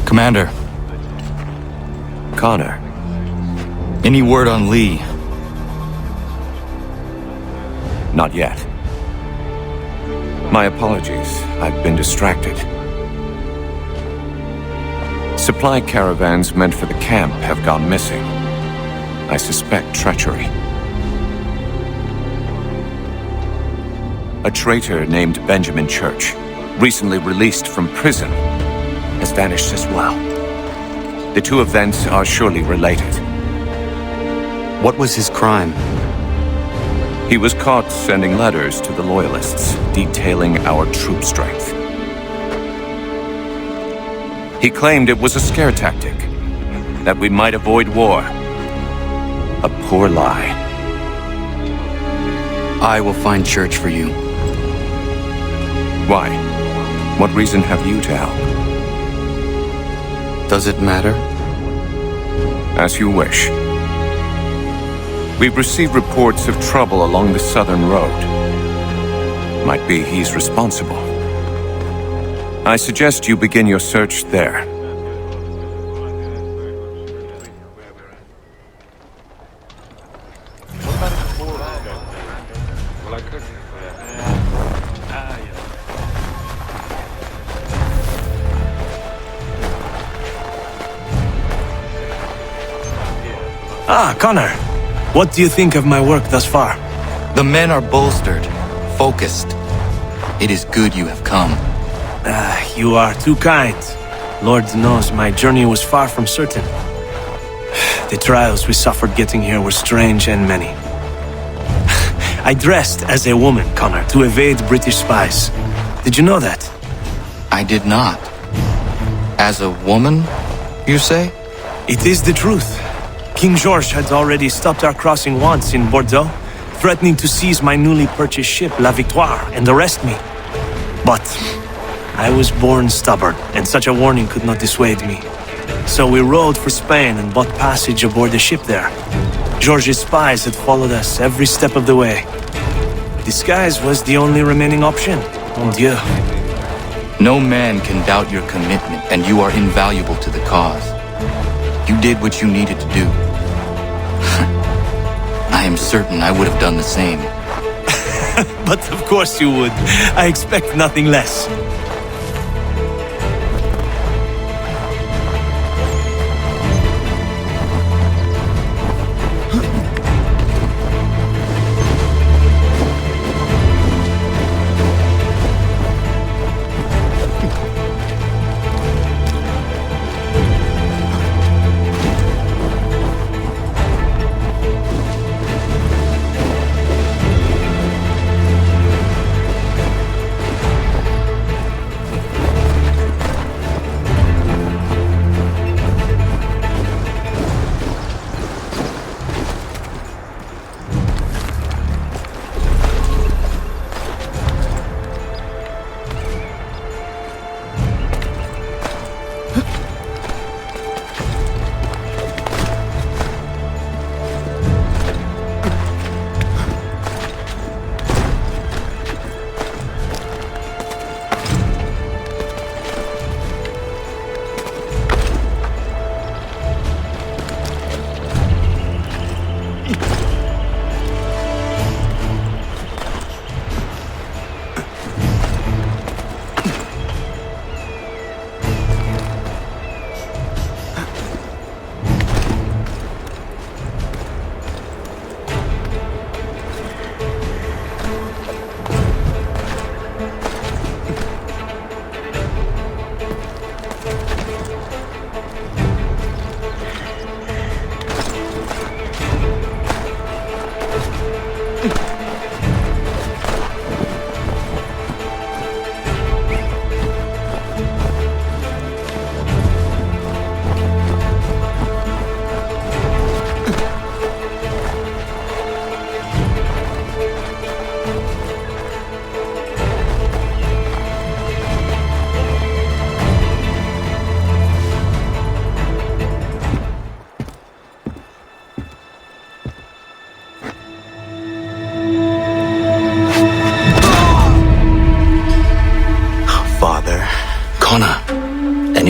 Commander. Connor. Any word on Lee? Not yet. My apologies. I've been distracted. Supply caravans meant for the camp have gone missing. I suspect treachery. A traitor named Benjamin Church, recently released from prison, has vanished as well. The two events are surely related. What was his crime? He was caught sending letters to the Loyalists, detailing our troop strength. He claimed it was a scare tactic, that we might avoid war. A poor lie. I will find Church for you. Why? What reason have you to help? Does it matter? As you wish. We've received reports of trouble along the southern road. Might be he's responsible. I suggest you begin your search there. Ah, Connor. What do you think of my work thus far? The men are bolstered, focused. It is good you have come. You are too kind. Lord knows my journey was far from certain. The trials we suffered getting here were strange and many. I dressed as a woman, Connor, to evade British spies. Did you know that? I did not. As a woman, you say? It is the truth. King George had already stopped our crossing once in Bordeaux, threatening to seize my newly purchased ship, La Victoire, and arrest me. But I was born stubborn, and such a warning could not dissuade me. So we rode for Spain and bought passage aboard the ship there. George's spies had followed us every step of the way. Disguise was the only remaining option. Mon Dieu. No man can doubt your commitment, and you are invaluable to the cause. You did what you needed to do. I am certain I would have done the same. But of course you would. I expect nothing less.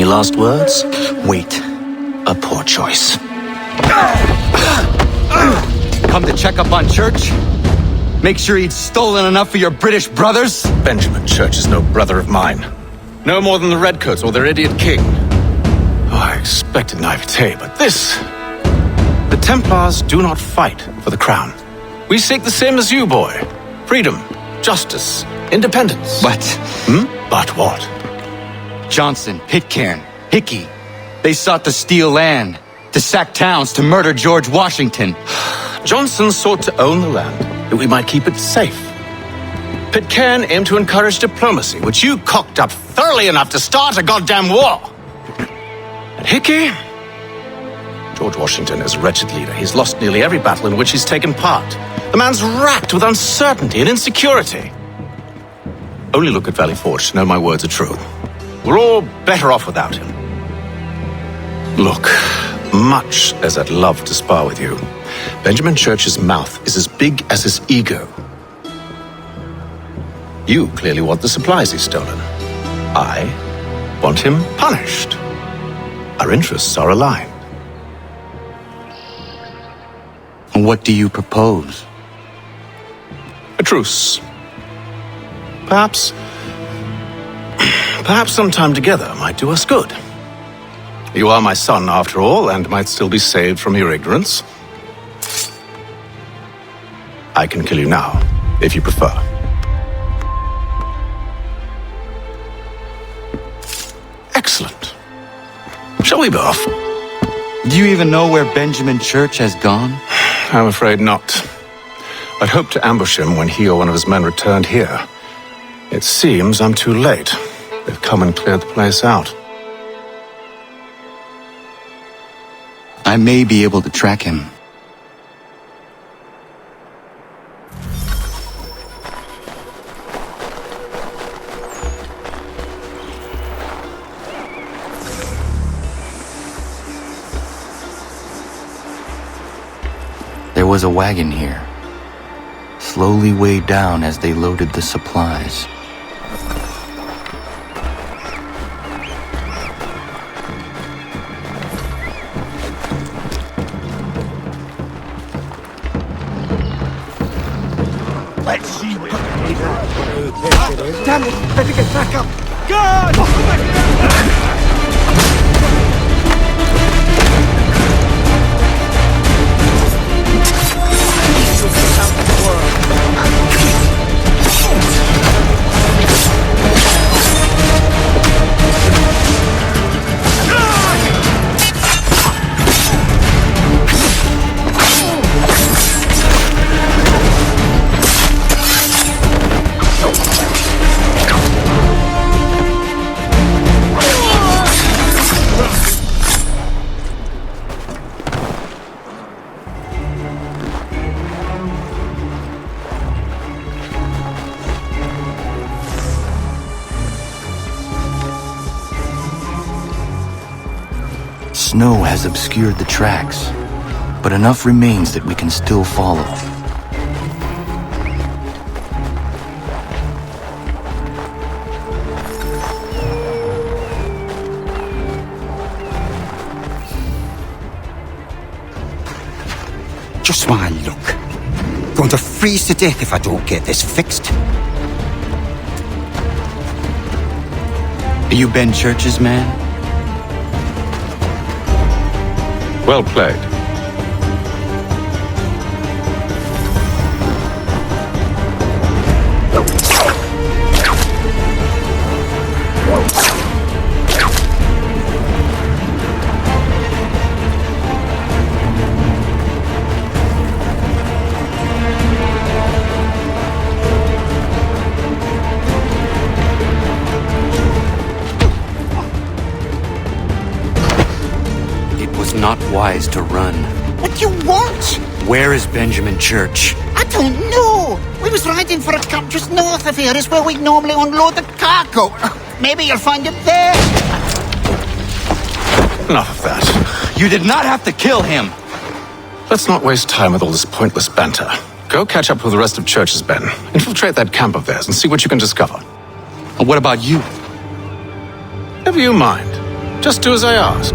last words? Wait. A poor choice. Come to check up on Church? Make sure he'd stolen enough for your British brothers? Benjamin Church is no brother of mine. No more than the Redcoats or their idiot king. Oh, I expected naivete, but this... The Templars do not fight for the crown. We seek the same as you, boy. Freedom, justice, independence. But... But what? Johnson, Pitcairn, Hickey, they sought to steal land, to sack towns, to murder George Washington. Johnson sought to own the land, that we might keep it safe. Pitcairn aimed to encourage diplomacy, which you cocked up thoroughly enough to start a goddamn war. And Hickey? George Washington is a wretched leader. He's lost nearly every battle in which he's taken part. The man's racked with uncertainty and insecurity. Only look at Valley Forge to know my words are true. We're all better off without him. Look, much as I'd love to spar with you, Benjamin Church's mouth is as big as his ego. You clearly want the supplies he's stolen. I want him punished. Our interests are aligned. What do you propose? A truce. Perhaps some time together might do us good. You are my son, after all, and might still be saved from your ignorance. I can kill you now, if you prefer. Excellent. Shall we be off? Do you even know where Benjamin Church has gone? I'm afraid not. I'd hoped to ambush him when he or one of his men returned here. It seems I'm too late. They've come and cleared the place out. I may be able to track him. There was a wagon here, slowly weighed down as they loaded the supplies. Let's see what damn it! Better get back up! God! Snow has obscured the tracks, but enough remains that we can still follow. Just my luck. Going to freeze to death if I don't get this fixed. Are you Ben Church's man? Well played. Not wise to run. What do you want? Where is Benjamin Church? I don't know. We was riding for a camp just north of here. Is where we normally unload the cargo. Maybe you'll find him there. Enough of that. You did not have to kill him. Let's not waste time with all this pointless banter. Go catch up with the rest of Church's men. Infiltrate that camp of theirs and see what you can discover. And what about you? Never you mind. Just do as I ask.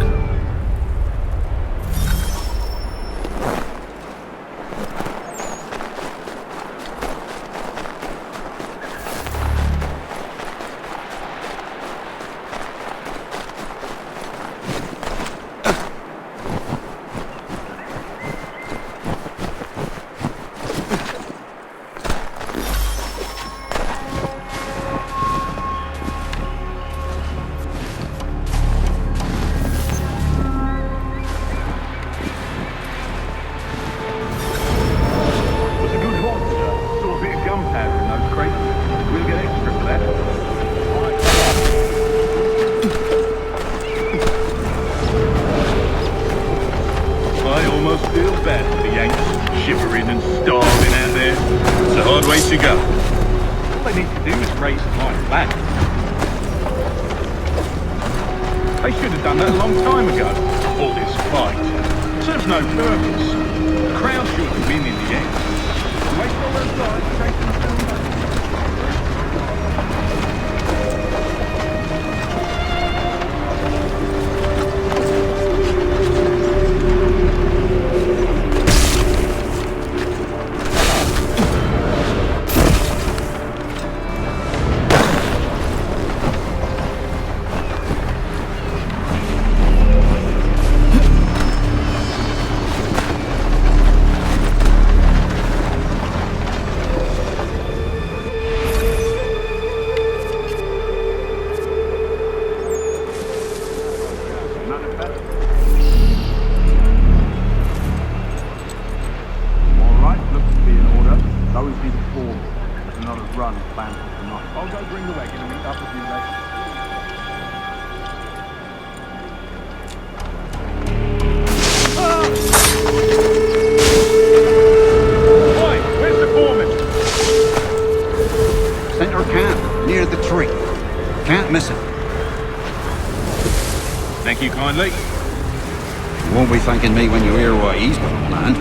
You won't be thanking me when you hear what he's got planned.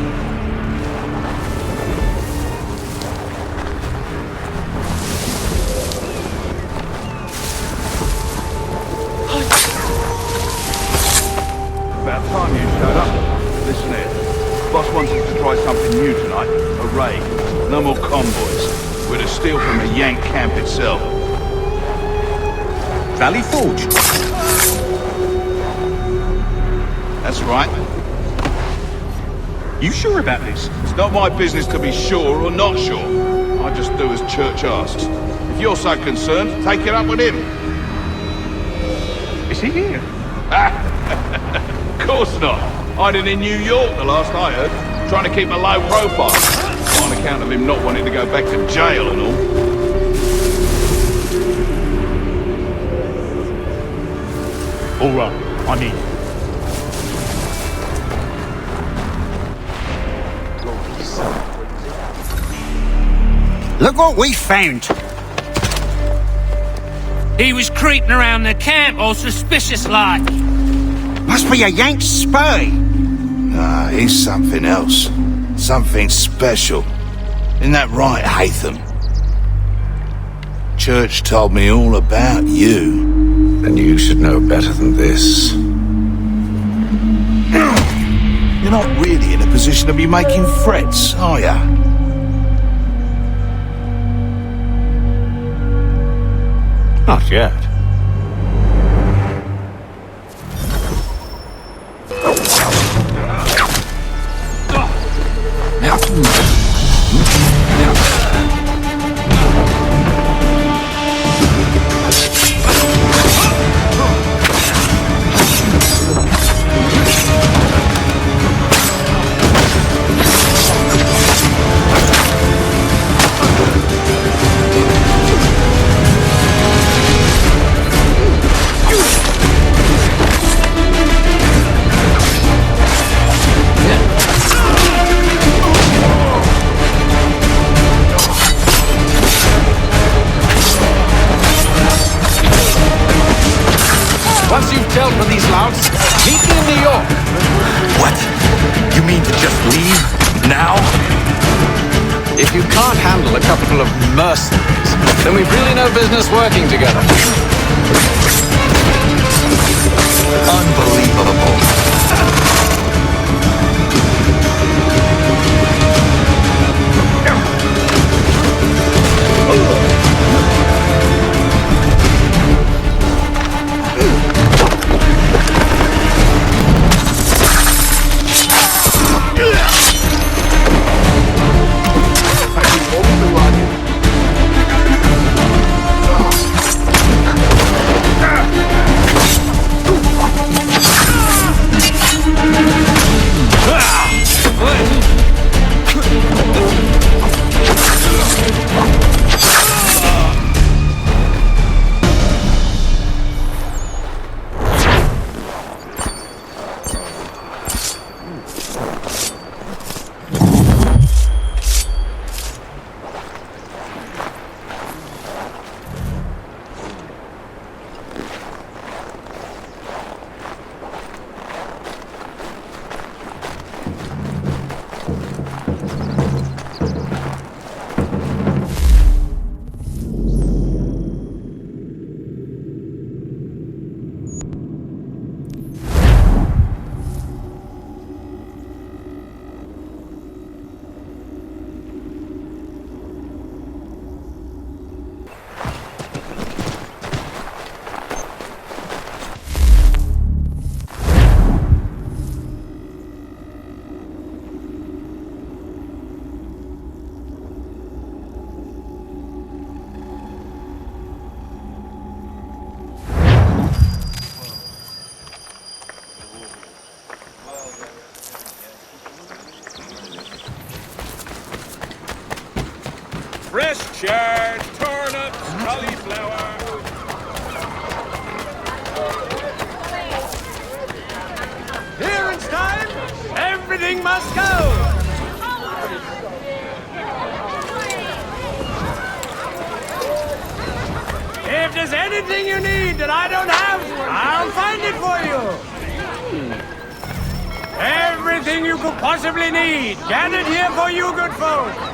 About time you showed up. Listen here. Boss wants us to try something new tonight. A raid. No more convoys. We're to steal from the Yank camp itself. Valley Forge? That's right. You sure about this? It's not my business to be sure or not sure. I just do as Church asks. If you're so concerned, take it up with him. Is he here? Of course not. Hiding in New York, the last I heard. Trying to keep a low profile. On account of him not wanting to go back to jail and all. All right, I need you. Look what we found! He was creeping around the camp all suspicious-like. Must be a Yank spy! Nah, he's something else. Something special. Isn't that right, Hatham? Church told me all about you. Then you should know better than this. You're not really in a position to be making threats, are ya? Not yet. Once you've dealt with these louts, meet me in New York. What? You mean to just leave? Now? If you can't handle a couple of mercenaries, then we've really no business working together. Unbelievable. Fresh chard, turnips, cauliflower. Clearance time! Everything must go! If there's anything you need that I don't have, I'll find it for you! Everything you could possibly need, gathered here for you good folk!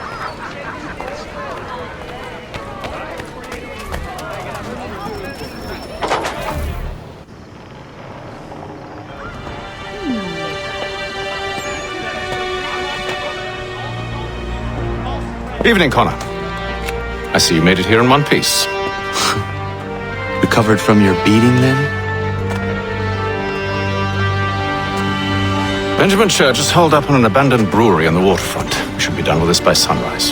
Evening, Connor. I see you made it here in one piece. Recovered from your beating, then? Benjamin Church is holed up on an abandoned brewery on the waterfront. We should be done with this by sunrise.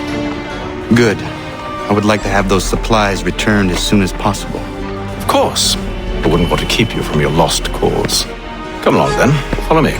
Good. I would like to have those supplies returned as soon as possible. Of course. I wouldn't want to keep you from your lost cause. Come along, then. Follow me.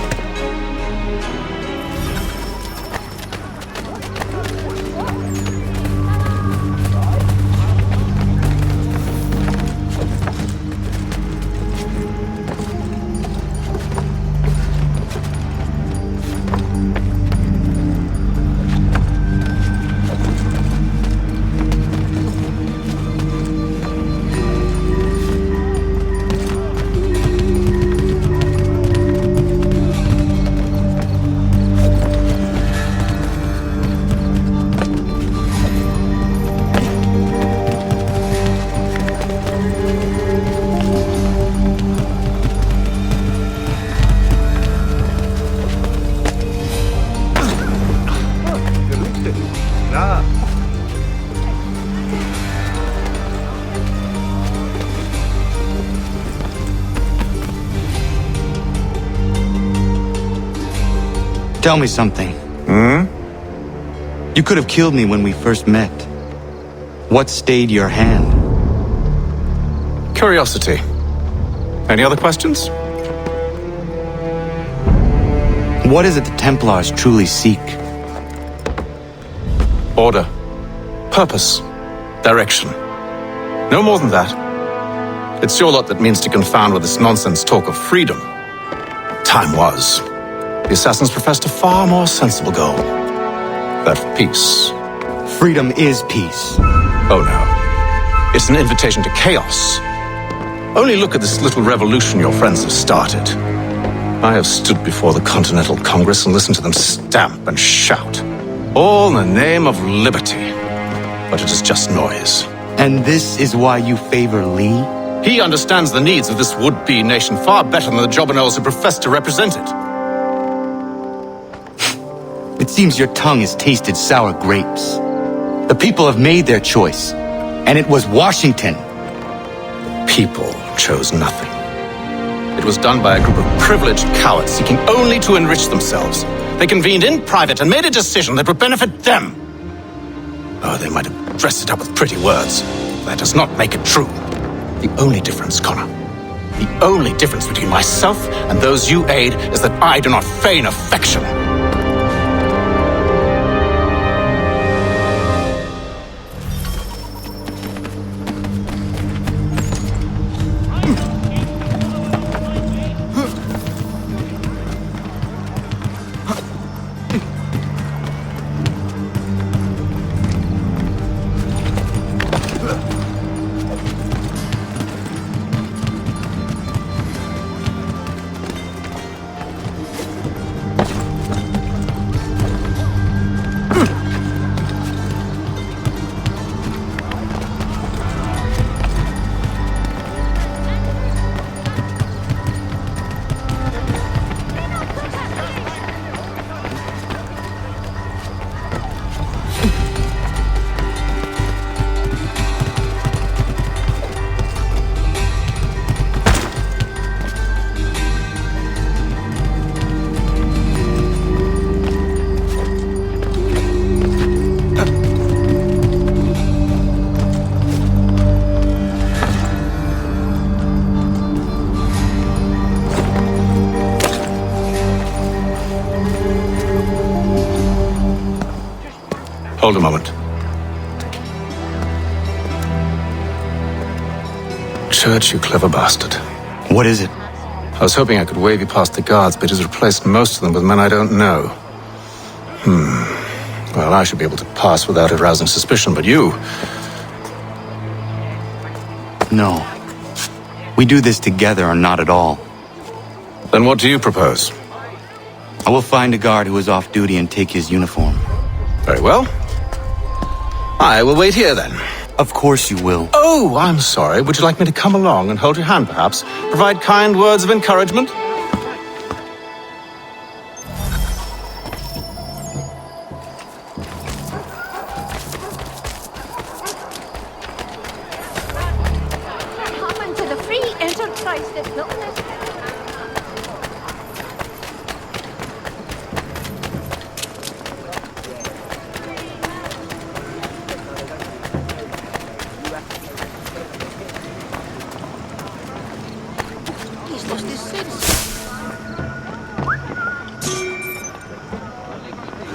Tell me something. You could have killed me when we first met. What stayed your hand? Curiosity. Any other questions? What is it the Templars truly seek? Order. Purpose. Direction. No more than that. It's your lot that means to confound with this nonsense talk of freedom. Time was. The assassins professed a far more sensible goal. That of peace. Freedom is peace. Oh no. It's an invitation to chaos. Only look at this little revolution your friends have started. I have stood before the Continental Congress and listened to them stamp and shout. All in the name of liberty. But it is just noise. And this is why you favor Lee? He understands the needs of this would-be nation far better than the jobberknolls who profess to represent it. It seems your tongue has tasted sour grapes. The people have made their choice, and it was Washington. People chose nothing. It was done by a group of privileged cowards seeking only to enrich themselves. They convened in private and made a decision that would benefit them. Oh, they might have dressed it up with pretty words. That does not make it true. The only difference, Connor, the only difference between myself and those you aid is that I do not feign affection. Hold a moment. Church, you clever bastard. What is it? I was hoping I could wave you past the guards, but he's replaced most of them with men I don't know. Well, I should be able to pass without arousing suspicion, but you... No. We do this together or not at all. Then what do you propose? I will find a guard who is off duty and take his uniform. Very well. I will wait here then. Of course you will. Oh, I'm sorry. Would you like me to come along and hold your hand, perhaps? Provide kind words of encouragement? Common to the free enterprise that built this.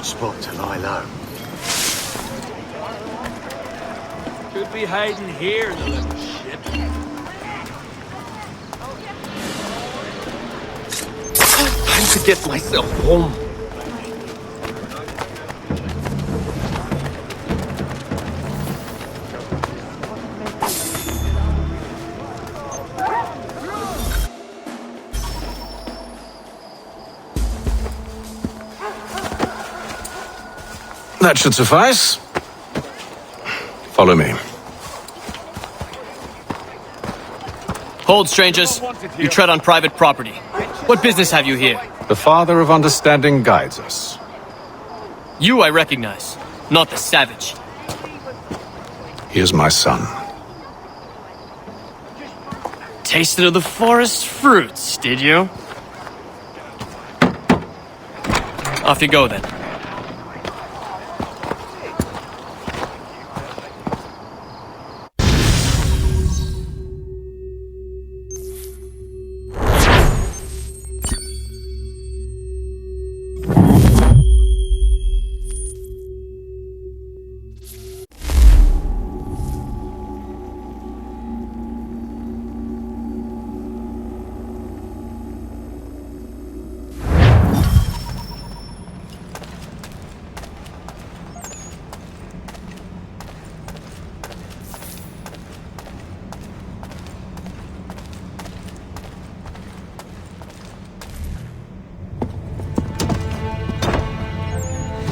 Spot to lie low. Could be hiding here, the little shit. Time to get myself home. That should suffice. Follow me. Hold, strangers. You tread on private property. What business have you here? The Father of Understanding guides us. You I recognize, not the savage. He is my son. Tasted of the forest fruits, did you? Off you go then.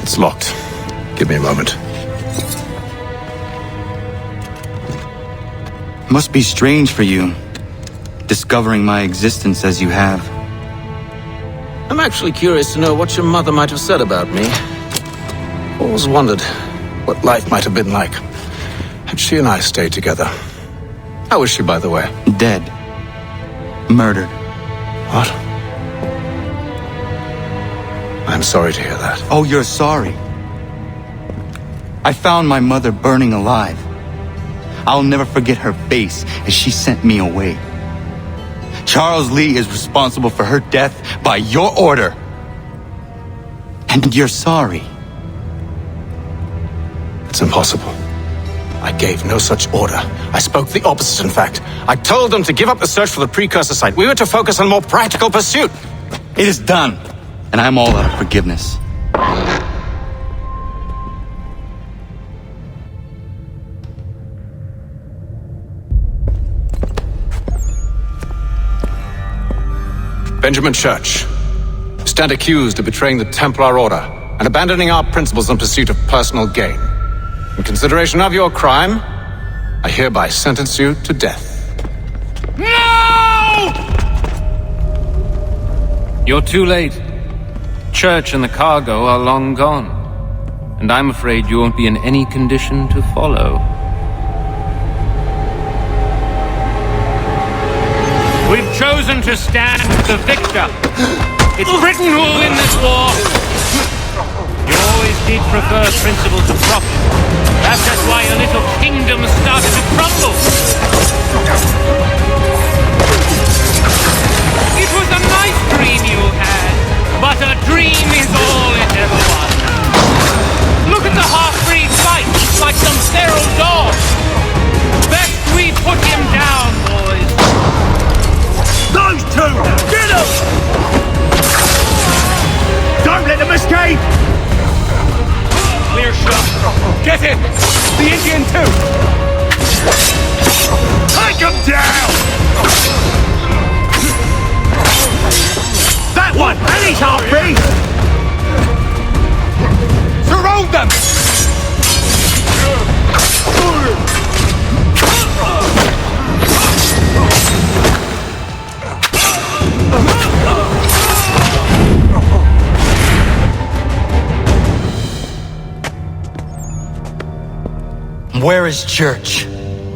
It's locked. Give me a moment. Must be strange for you, discovering my existence as you have. I'm actually curious to know what your mother might have said about me. Always wondered what life might have been like had she and I stayed together. How is she, by the way? Dead. Murdered. What? I'm sorry to hear that. Oh, you're sorry. I found my mother burning alive. I'll never forget her face as she sent me away. Charles Lee is responsible for her death by your order. And you're sorry. It's impossible. I gave no such order. I spoke the opposite, in fact. I told them to give up the search for the precursor site. We were to focus on a more practical pursuit. It is done, and I'm all out of forgiveness. Benjamin Church, you stand accused of betraying the Templar Order and abandoning our principles in pursuit of personal gain. In consideration of your crime, I hereby sentence you to death. No! You're too late. Church and the cargo are long gone. And I'm afraid you won't be in any condition to follow. We've chosen to stand the victor. It's Britain who will win this war. You always did prefer principle to profit. Perhaps that's why your little kingdom started to crumble. It was a nice dream you had, but a dream is all it ever was. Look at the half-breed fight, like some feral dog. Best we put him down, boys. Those two! Get them! Don't let them escape! Clear shot. Get him! The Indian too! Take him down! That one! And he's half-breed! Surround them! Where is Church?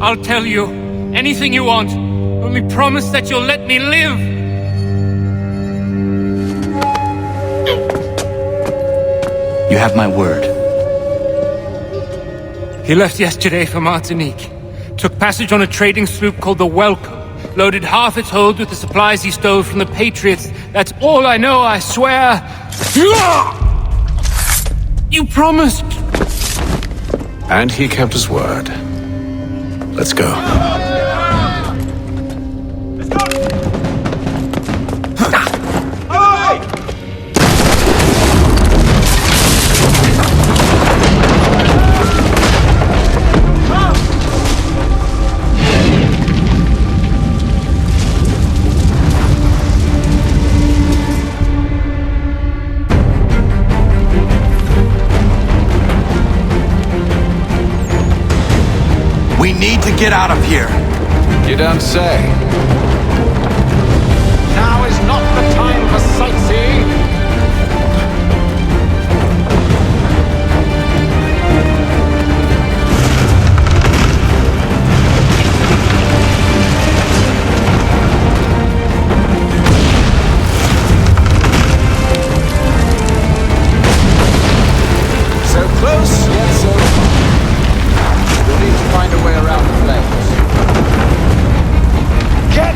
I'll tell you anything you want. Only promise that you'll let me live. You have my word. He left yesterday for Martinique. Took passage on a trading sloop called the Welcome. Loaded half its hold with the supplies he stole from the Patriots. That's all I know, I swear. You promised. And he kept his word. Let's go. We need to get out of here. You don't say. Now is not the time for sightseeing. So close, yet so far. We'll need to find a way around the flames. Get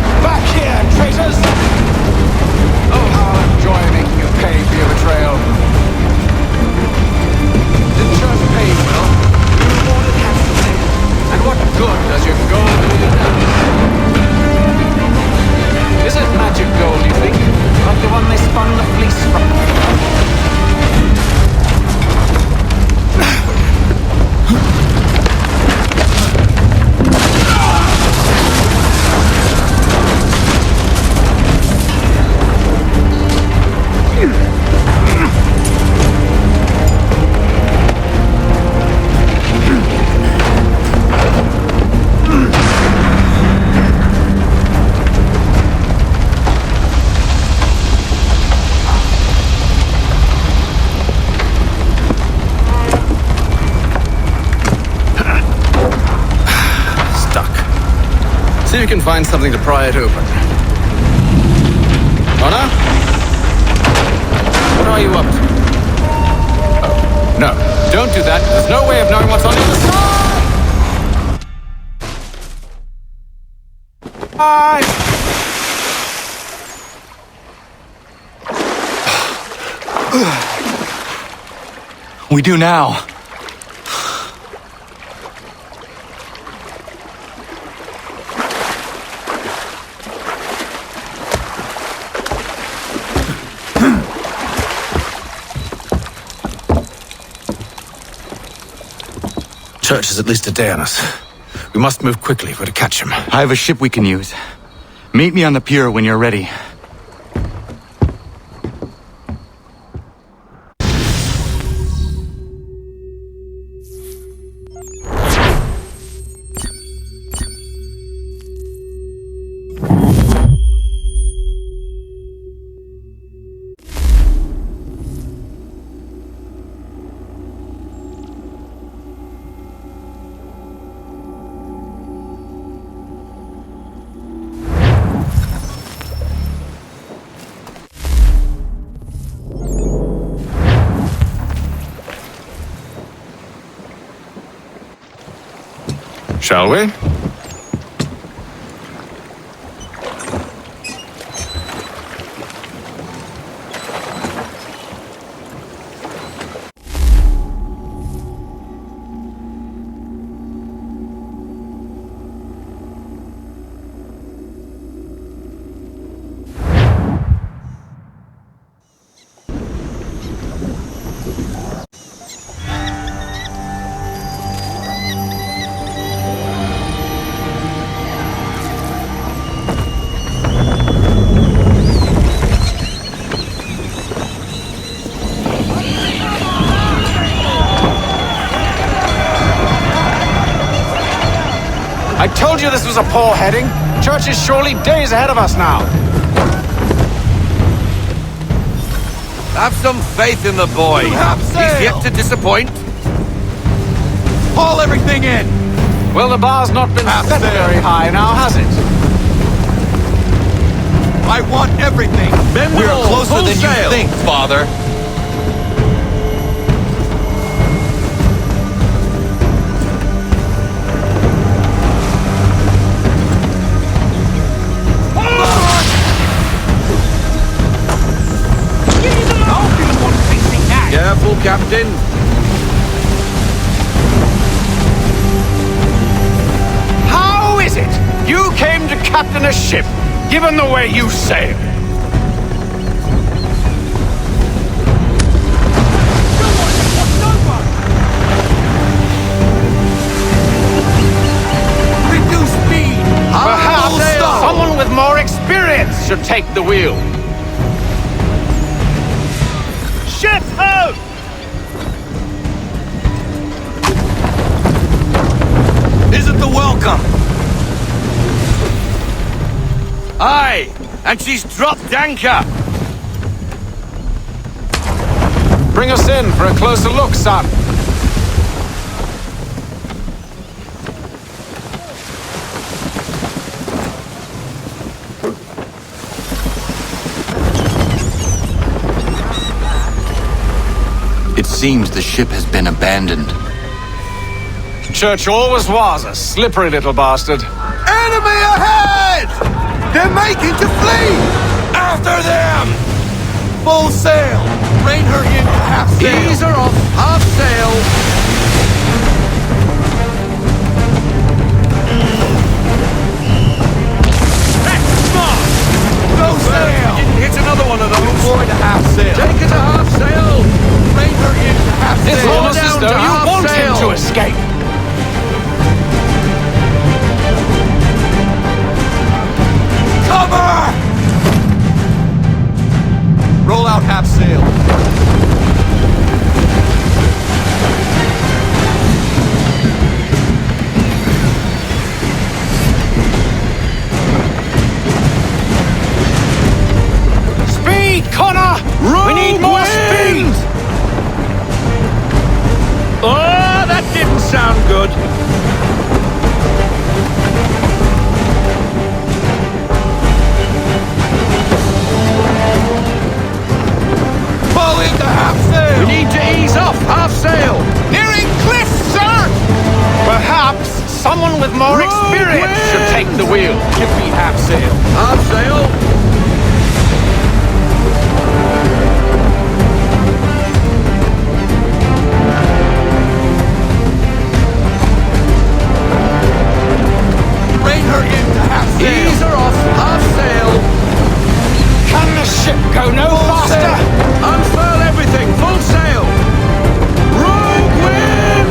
See if you can find something to pry it open. Anna? What are you up to? Oh, no. Don't do that. There's no way of knowing what's on the other side! Bye! We do now. Church is at least a day on us. We must move quickly if we're to catch him. I have a ship we can use. Meet me on the pier when you're ready. Shall we? I told you this was a poor heading. Church is surely days ahead of us now. Have some faith in the boy. He's yet to disappoint. Haul everything in. Well, the bar's not been set very high now, has it? I want everything. We're closer than you think, Father. Careful, Captain. How is it you came to captain a ship, given the way you sail? Reduce speed. Perhaps someone with more experience should take the wheel. Ship out! Isn't the welcome? Aye, and she's dropped anchor. Bring us in for a closer look, son. It seems the ship has been abandoned. Church always was a slippery little bastard. Enemy ahead! They're making to flee! After them! Full sail! Rein her in to half sail! Ease her off! Half sail! That's smart! No sail! Didn't hit another one of those! Move forward to half sail! Take it to half sail! Rein her in to half sail! It's almost as though you want him to escape! Cover! Roll out half sail. Speed, Connor! We need more speed! Oh, that didn't sound good. Someone with more experience should take the wheel. Give me half sail. Half sail? Rein her into half sail. Ease her off. Half sail. Can the ship go no faster? Unfurl everything. Full sail. Rogue wind!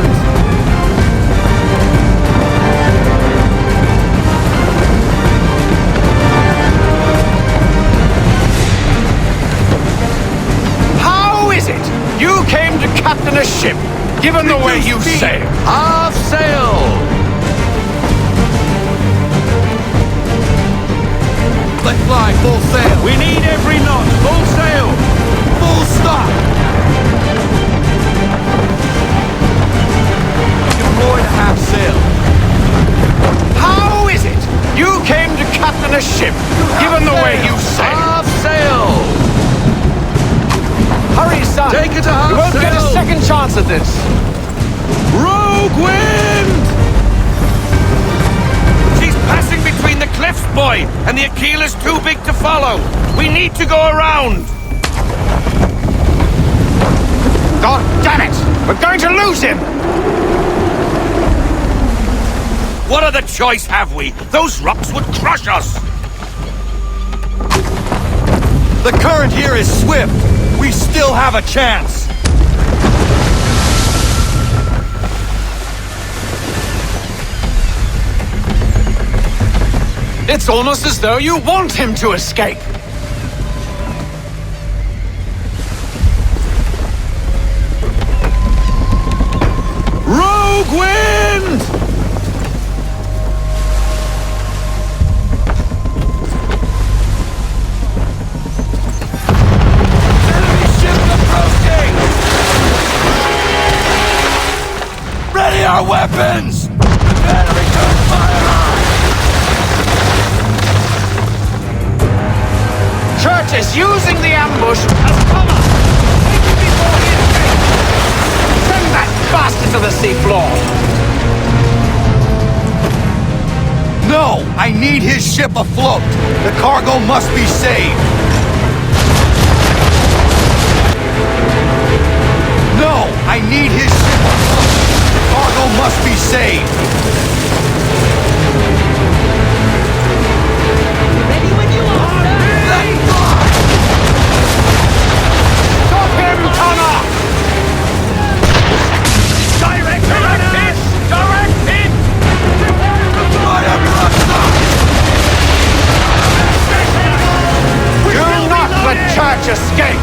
How is it you came to captain a ship, given the way you sail? Half sail. Let fly, full sail. We need every knot. Full sail. Full stop. Deploy to half sail. How is it you came to captain a ship, given the way you sail? Half sail. Hurry, son. Take it to half You won't sail. get a second chance at this. Rogue wind! She's passing between the cliffs, boy, and the Aquil's too big to follow. We need to go around. God damn it! We're going to lose him! What other choice have we? Those rocks would crush us. The current here is swift. We still have a chance. It's almost as though you want him to escape. Rogue wind! Enemy ship approaching! Ready our weapons! Battery gun fire! Church is using the ambush as cover. Take him before he escapes. Send that bastard to the seafloor. No! I need his ship afloat! The cargo must be saved! No! I need his ship afloat! The cargo must be saved! Ready when you are, sir. Stop him, Connor! Direct hit! Direct hit! Do not let Church escape!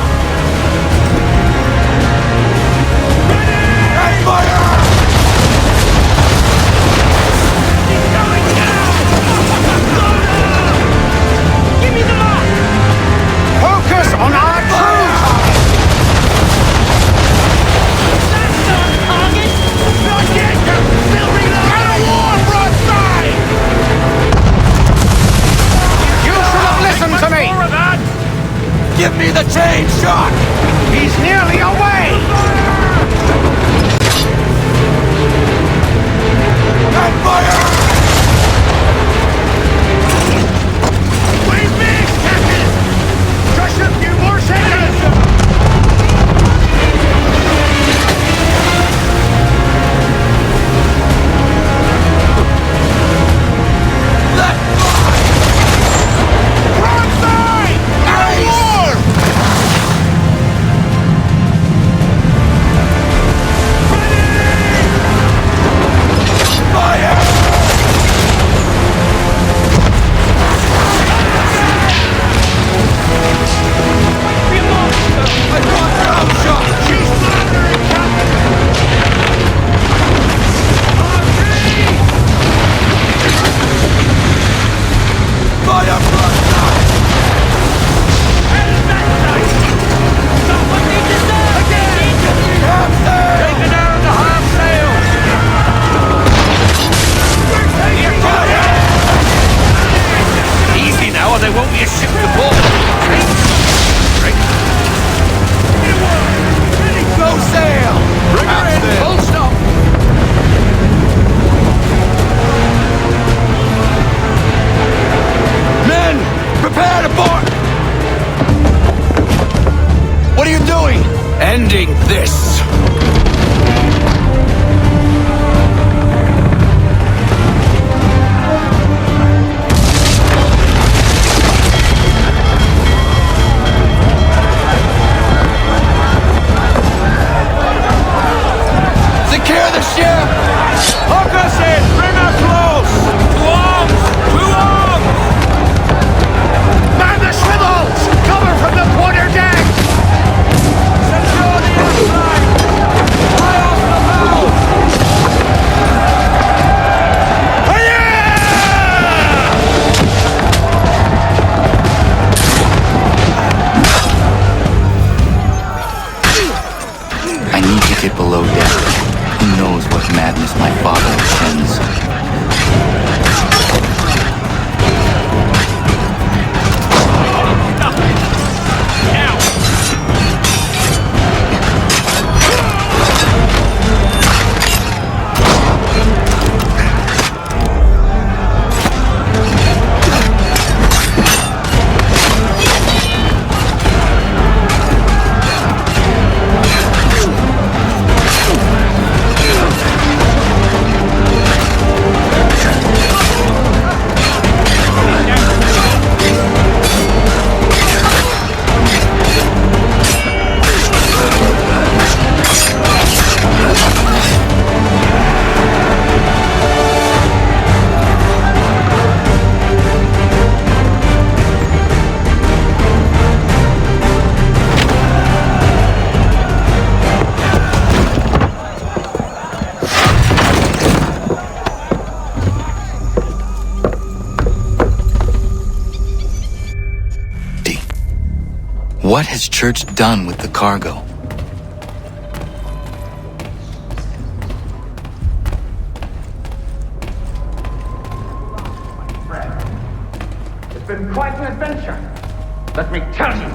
What has Church done with the cargo? It's been quite an adventure, let me tell you.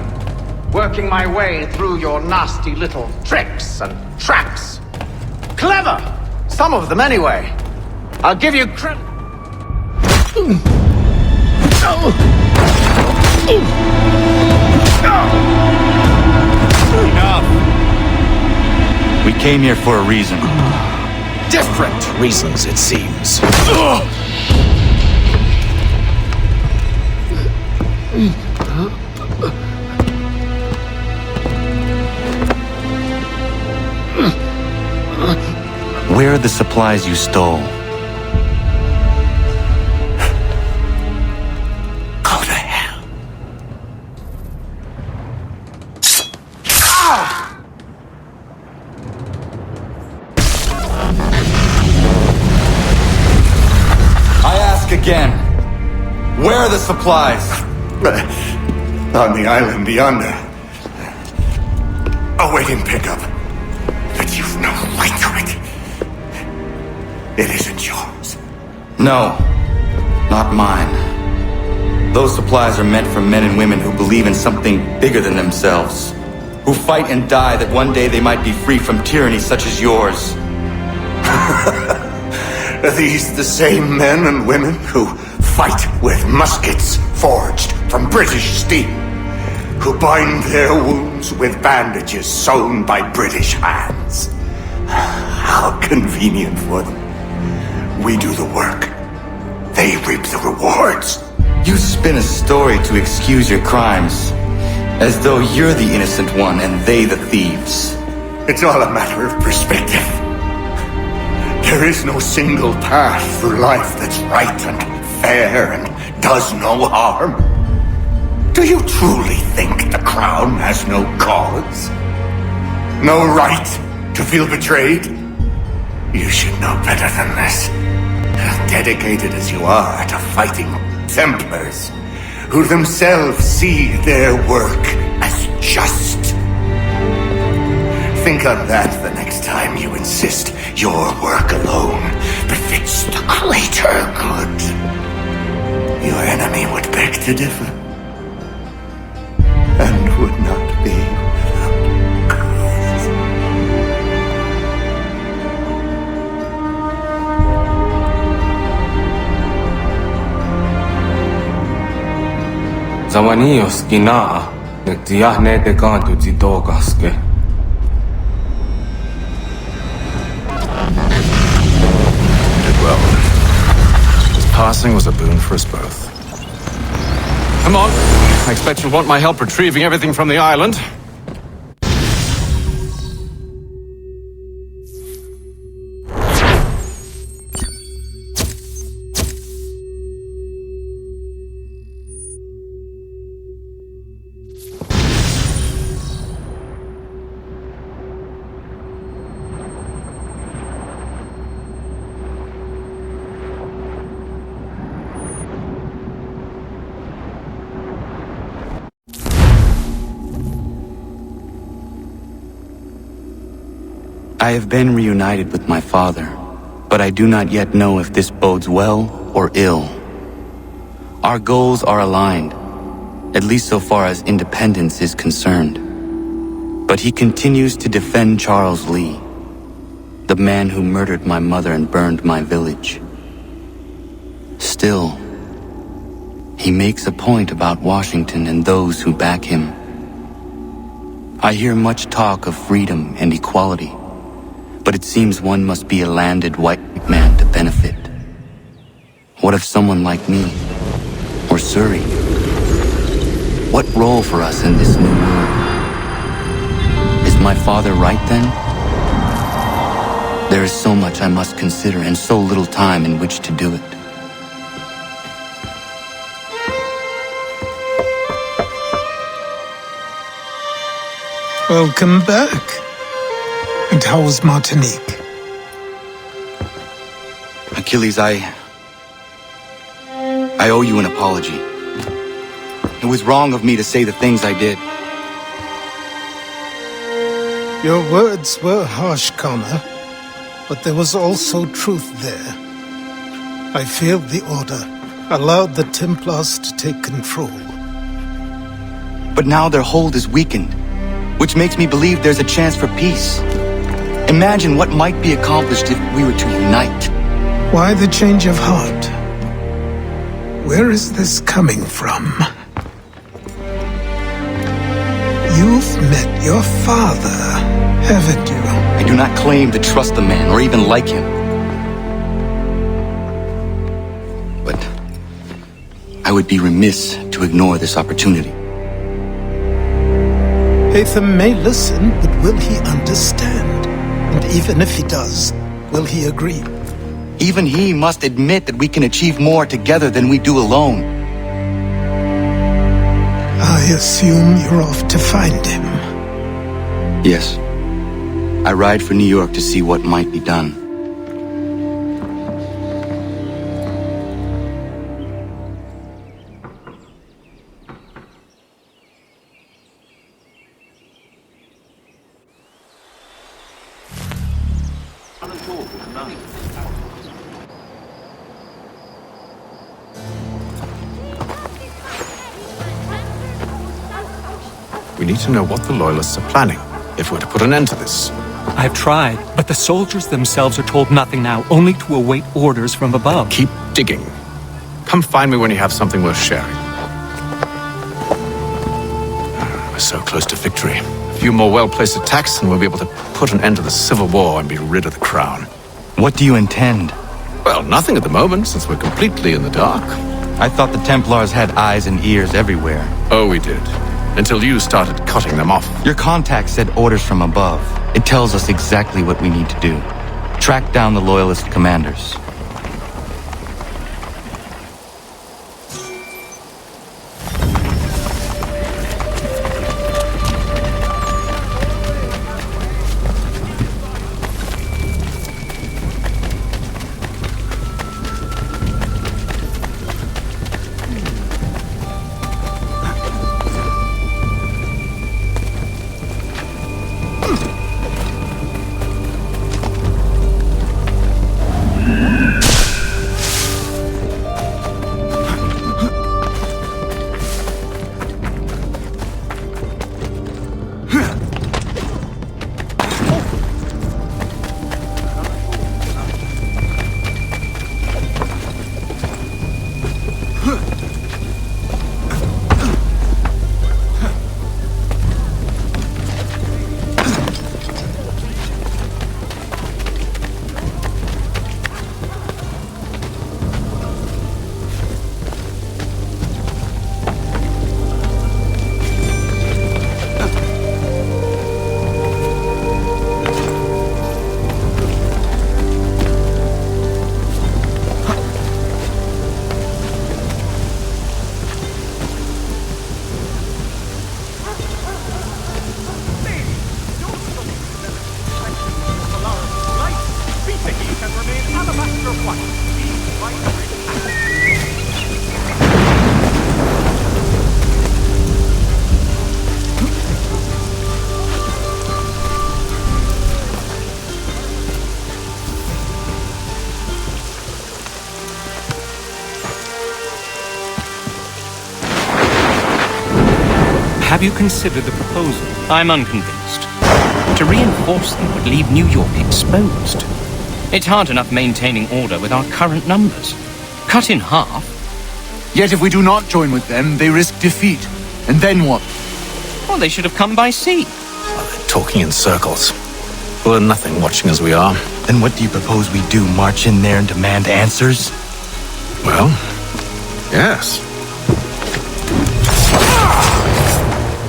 Working my way through your nasty little tricks and traps. Clever! Some of them, anyway. I'll give you credit. Enough! We came here for a reason. Different reasons, it seems. Where are the supplies you stole? Go to hell. I ask again. Where are the supplies? On the island yonder. Awaiting pickup. But you've no right to it. It isn't yours. No, not mine. Those supplies are meant for men and women who believe in something bigger than themselves. Who fight and die that one day they might be free from tyranny such as yours. Are these the same men and women who fight with muskets forged from British steel? Who bind their wounds with bandages sewn by British hands? How convenient for them. We do the work. They reap the rewards. You spin a story to excuse your crimes, as though you're the innocent one and they the thieves. It's all a matter of perspective. There is no single path through life that's right and fair and does no harm. Do you truly think the crown has no cause? No right to feel betrayed? You should know better than this. Dedicated as you are to fighting Templars, who themselves see their work as just. Think on that the next time you insist your work alone befits the greater good. Your enemy would beg to differ, and would not be without cause. Zawanios kinaa nagtiyahne te kantu zitogaske. Did well. His passing was a boon for us both. Come on. I expect you'll want my help retrieving everything from the island. I have been reunited with my father, but I do not yet know if this bodes well or ill. Our goals are aligned, at least so far as independence is concerned. But he continues to defend Charles Lee, the man who murdered my mother and burned my village. Still, he makes a point about Washington and those who back him. I hear much talk of freedom and equality, but it seems one must be a landed white man to benefit. What of someone like me, or Surrey? What role for us in this new world? Is my father right then? There is so much I must consider and so little time in which to do it. Welcome back. And how was Martinique? Achilles, I owe you an apology. It was wrong of me to say the things I did. Your words were harsh, Connor, but there was also truth there. I failed the Order, allowed the Templars to take control. But now their hold is weakened, which makes me believe there's a chance for peace. Imagine what might be accomplished if we were to unite. Why the change of heart? Where is this coming from? You've met your father, haven't you? I do not claim to trust the man or even like him. But I would be remiss to ignore this opportunity. Hatham may listen, but will he understand? And even if he does, will he agree? Even he must admit that we can achieve more together than we do alone. I assume you're off to find him. Yes. I ride for New York to see what might be done. We need to know what the Loyalists are planning, if we're to put an end to this. I've tried, but the soldiers themselves are told nothing now, only to await orders from above. Keep digging. Come find me when you have something worth sharing. We're so close to victory. A few more well-placed attacks and we'll be able to put an end to the Civil War and be rid of the crown. What do you intend? Well, nothing at the moment, since we're completely in the dark. I thought the Templars had eyes and ears everywhere. Oh, we did. Until you started cutting them off. Your contact said orders from above. It tells us exactly what we need to do. Track down the Loyalist commanders. Have you considered the proposal? I'm unconvinced. To reinforce them would leave New York exposed. It's hard enough maintaining order with our current numbers. Cut in half. Yet if we do not join with them, they risk defeat. And then what? Well, they should have come by sea. Talking in circles. We'll learn nothing watching as we are. Then what do you propose we do? March in there and demand answers? Well, yes.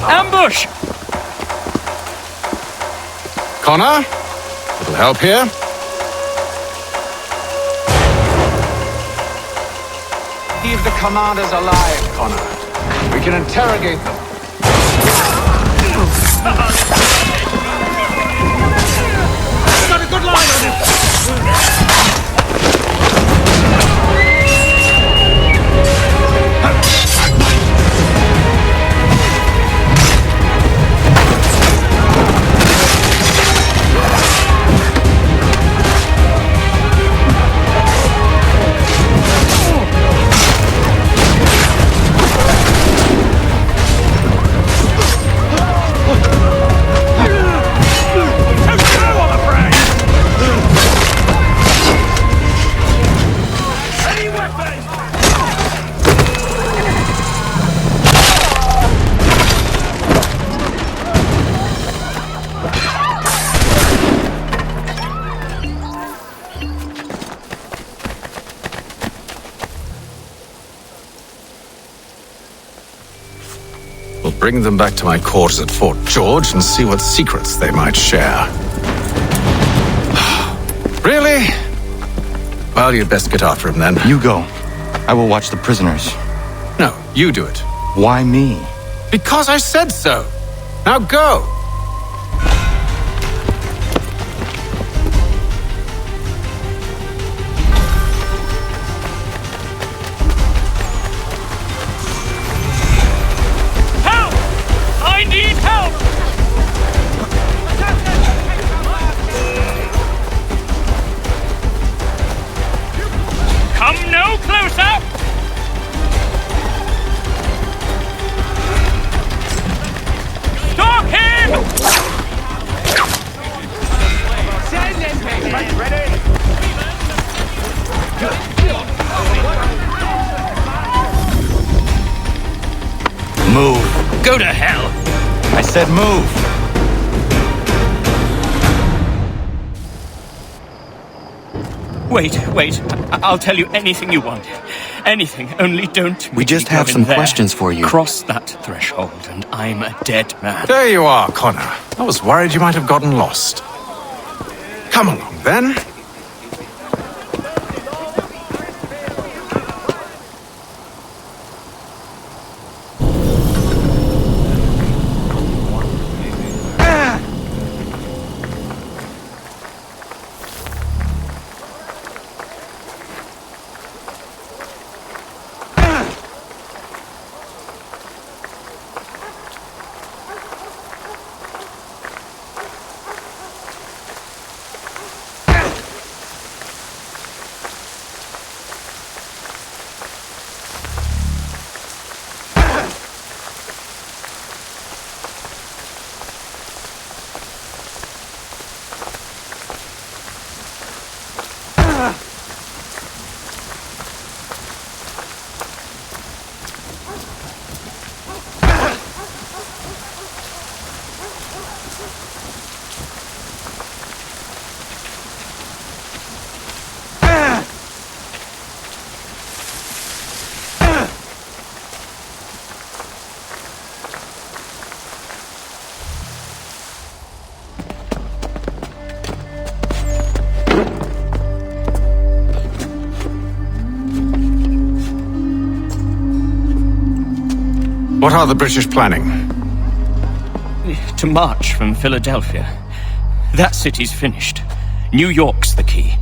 Ambush! Connor? Little help here? Leave the commanders alive, Connor. We can interrogate them. Got a good line on him! Bring them back to my quarters at Fort George and see what secrets they might share. Really? Well, you'd best get after him then. You go. I will watch the prisoners. No, you do it. Why me? Because I said so. Now go! Help! I need help! Come no closer! Stop him! Move. Go to hell! I said move. Wait. I'll tell you anything you want. Anything, only don't... We just have some questions for you. Cross that threshold and I'm a dead man. There you are, Connor. I was worried you might have gotten lost. Come along, then. What are the British planning? To march from Philadelphia. That city's finished. New York's the key.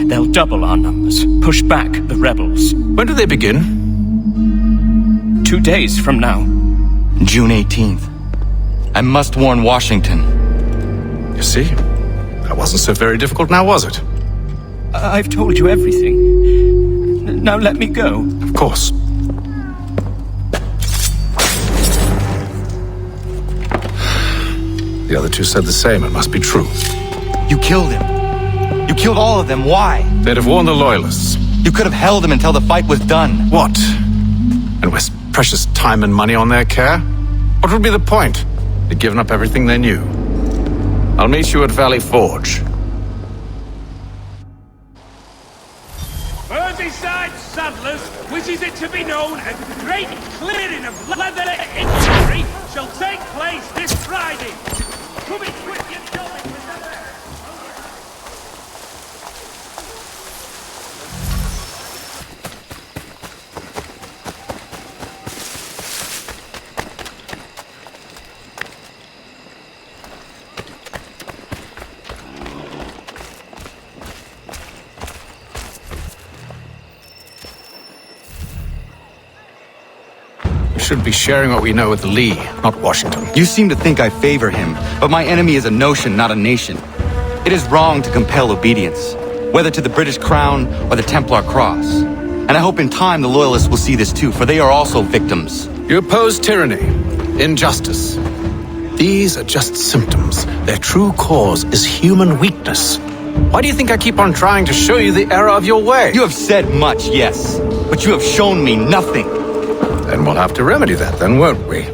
They'll double our numbers, push back the rebels. When do they begin? 2 days from now. June 18th. I must warn Washington. You see? That wasn't so very difficult now, was it? I've told you everything. Now let me go. Of course. The other two said the same. It must be true. You killed him. You killed all of them. Why? They'd have warned the Loyalists. You could have held him until the fight was done. What? And waste precious time and money on their care? What would be the point? They'd given up everything they knew. I'll meet you at Valley Forge. Merseyside Saddlers wishes it to be known a great clearing of leather infantry shall take place this Friday. Come in quick, you jolly prisoner! We should be sharing what we know with Lee, not Washington. You seem to think I favor him, but my enemy is a notion, not a nation. It is wrong to compel obedience, whether to the British Crown or the Templar Cross. And I hope in time the Loyalists will see this too, for they are also victims. You oppose tyranny, injustice. These are just symptoms. Their true cause is human weakness. Why do you think I keep on trying to show you the error of your way? You have said much, yes, but you have shown me nothing. Then we'll have to remedy that then, won't we?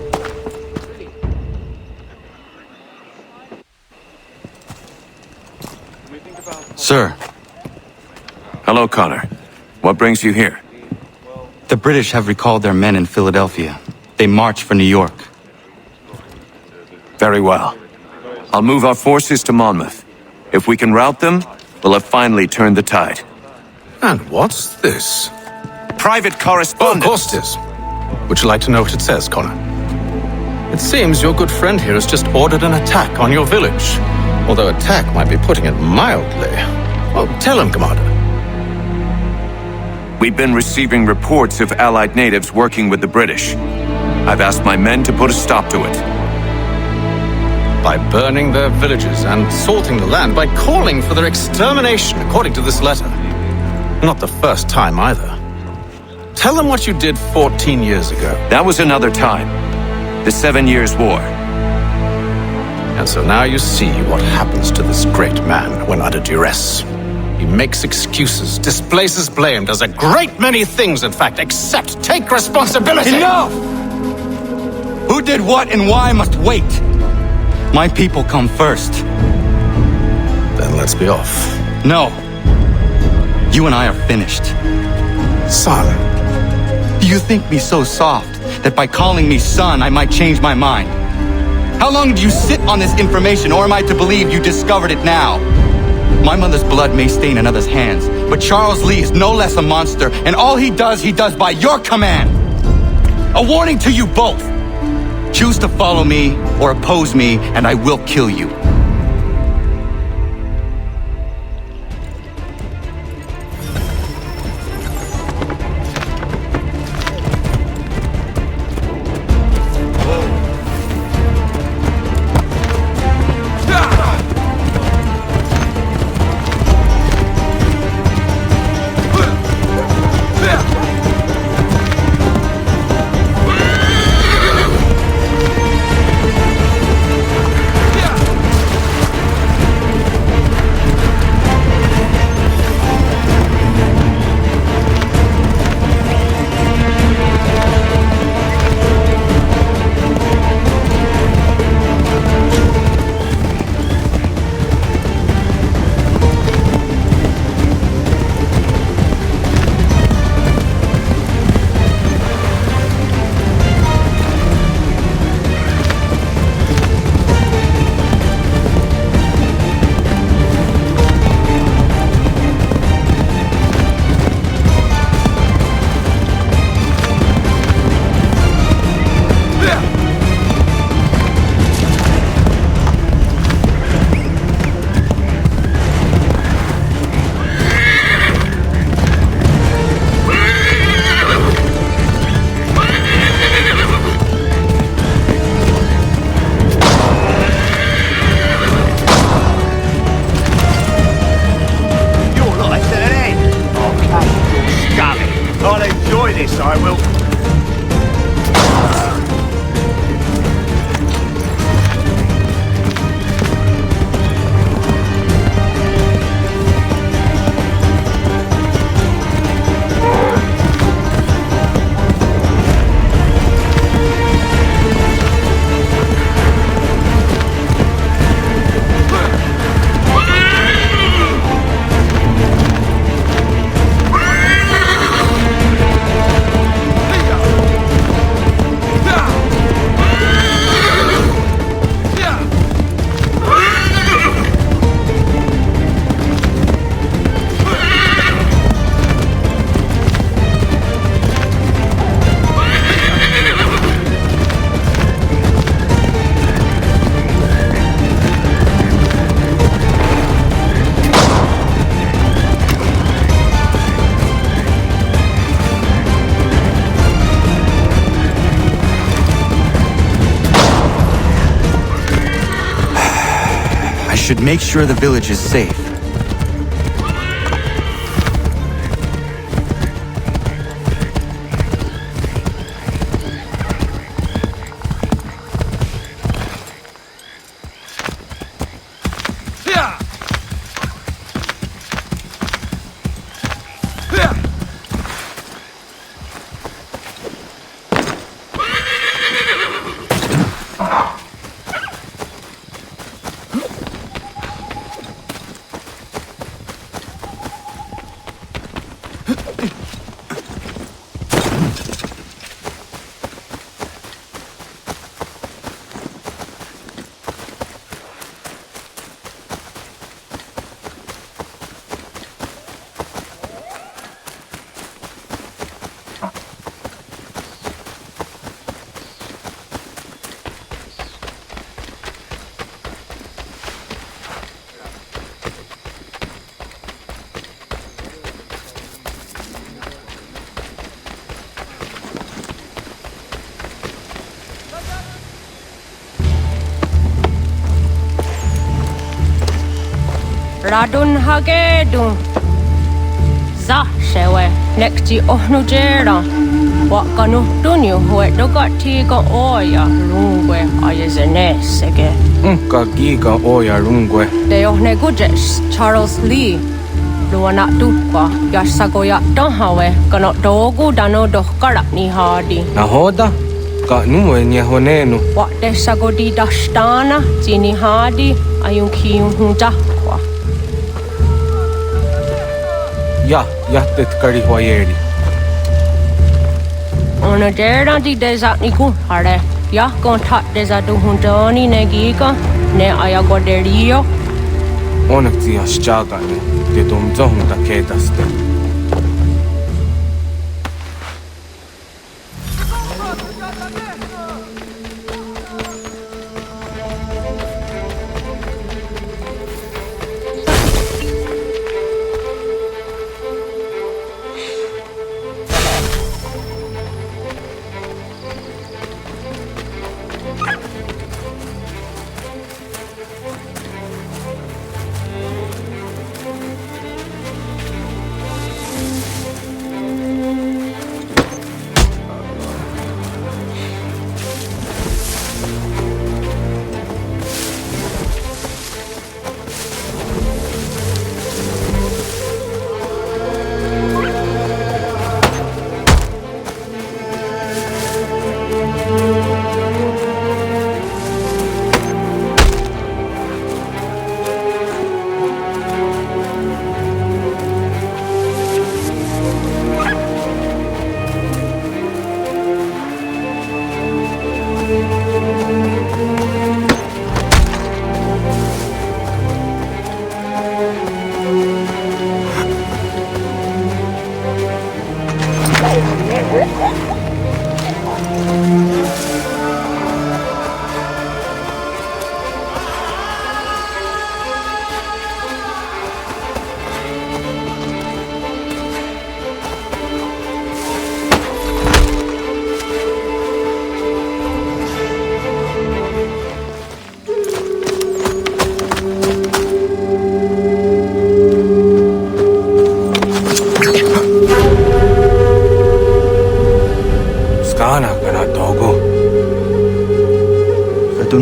Sir. Hello, Connor. What brings you here? The British have recalled their men in Philadelphia. They march for New York. Very well. I'll move our forces to Monmouth. If we can rout them, we'll have finally turned the tide. And what's this? Private correspondence. Oh, of course it is. Would you like to know what it says, Connor? It seems your good friend here has just ordered an attack on your village. Although attack might be putting it mildly. Well, tell him, Commander. We've been receiving reports of Allied natives working with the British. I've asked my men to put a stop to it. By burning their villages and salting the land, by calling for their extermination, according to this letter. Not the first time either. Tell them what you did 14 years ago. That was another time. The 7 Years' War. And so now you see what happens to this great man when under duress. He makes excuses, displaces blame, does a great many things, in fact, except take responsibility. Enough! Who did what and why must wait. My people come first. Then let's be off. No. You and I are finished. Son. Do you think me so soft that by calling me son, I might change my mind? How long did you sit on this information, or am I to believe you discovered it now? My mother's blood may stain another's hands, but Charles Lee is no less a monster, and all he does by your command. A warning to you both. Choose to follow me or oppose me, and I will kill you. Should make sure the village is safe. Radun hagedun. Za shewe nekti ohnujera. Wakanu dunyu huetogati ga oya lungwe ayazenesege. Ka giga oya lungwe. De ohne gujes Charles Lee. Luana dukwa yasagoya donhawe kano dogu dano dohkarak ni hadi. Nahoda? Ka numwe nya honenu. Wa de sagodi dashtana zini hadi ayun kiyun hunjakwa. Ya tet kari hoyeri. Ona dera di desa ni kun hare. Ya kon tat desa du hundani ne giga ne ayagoderio. Onak ti ashchaga ne. De dom zohn da kedaste.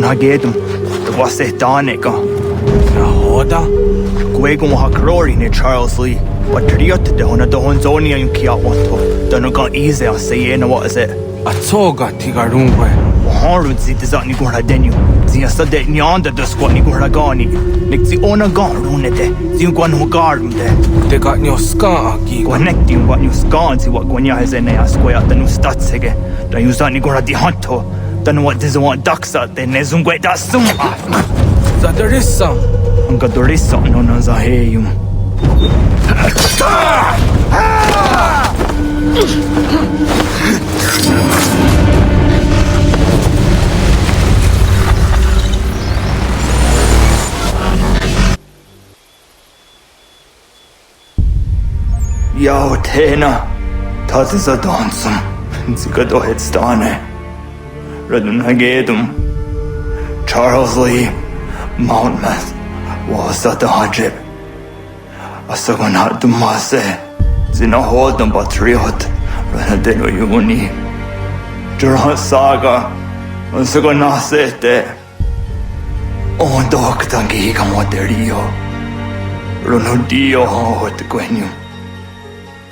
Hagedum, the Wasetanica. Nahoda? Guegun Hakrori near Charles Lee. But Triot the Hona Dohonzonia in Kiawanto. Donogon easy, I say, what is it? Atoga Tigarungwe. Horrid zit is at Nigura Denu. Zia Sadet Nyanda the squat Niguragani. Nixi Ona Gon Runete. Zinguan Hugarum there. They got no ska, connecting what you scan, see what Gwenya has in a square at the new statsege. The Yuzani Gura di Hunto. Then what does want ducks out then as un that sum Zadarissa Ungadorissa no Nazaheyum Yao Tena Tazis a dansum Zigado Headstane Radun Hagedum Charles Lee Mountmouth was at the Hajib Asagonat Dumase Zinahodum Patriot Ranadeno Yuni Jura Saga Asagonasete On Doctangi Camoterio Runudio Hot Gwenum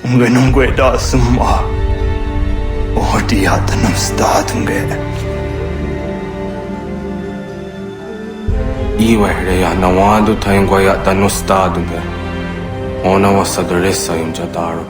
Ungenungue da Summa Diatanum Statunge Iwereya Nawadu Tangwaya Danustadunge Ona was Sadarissa in Jadaru.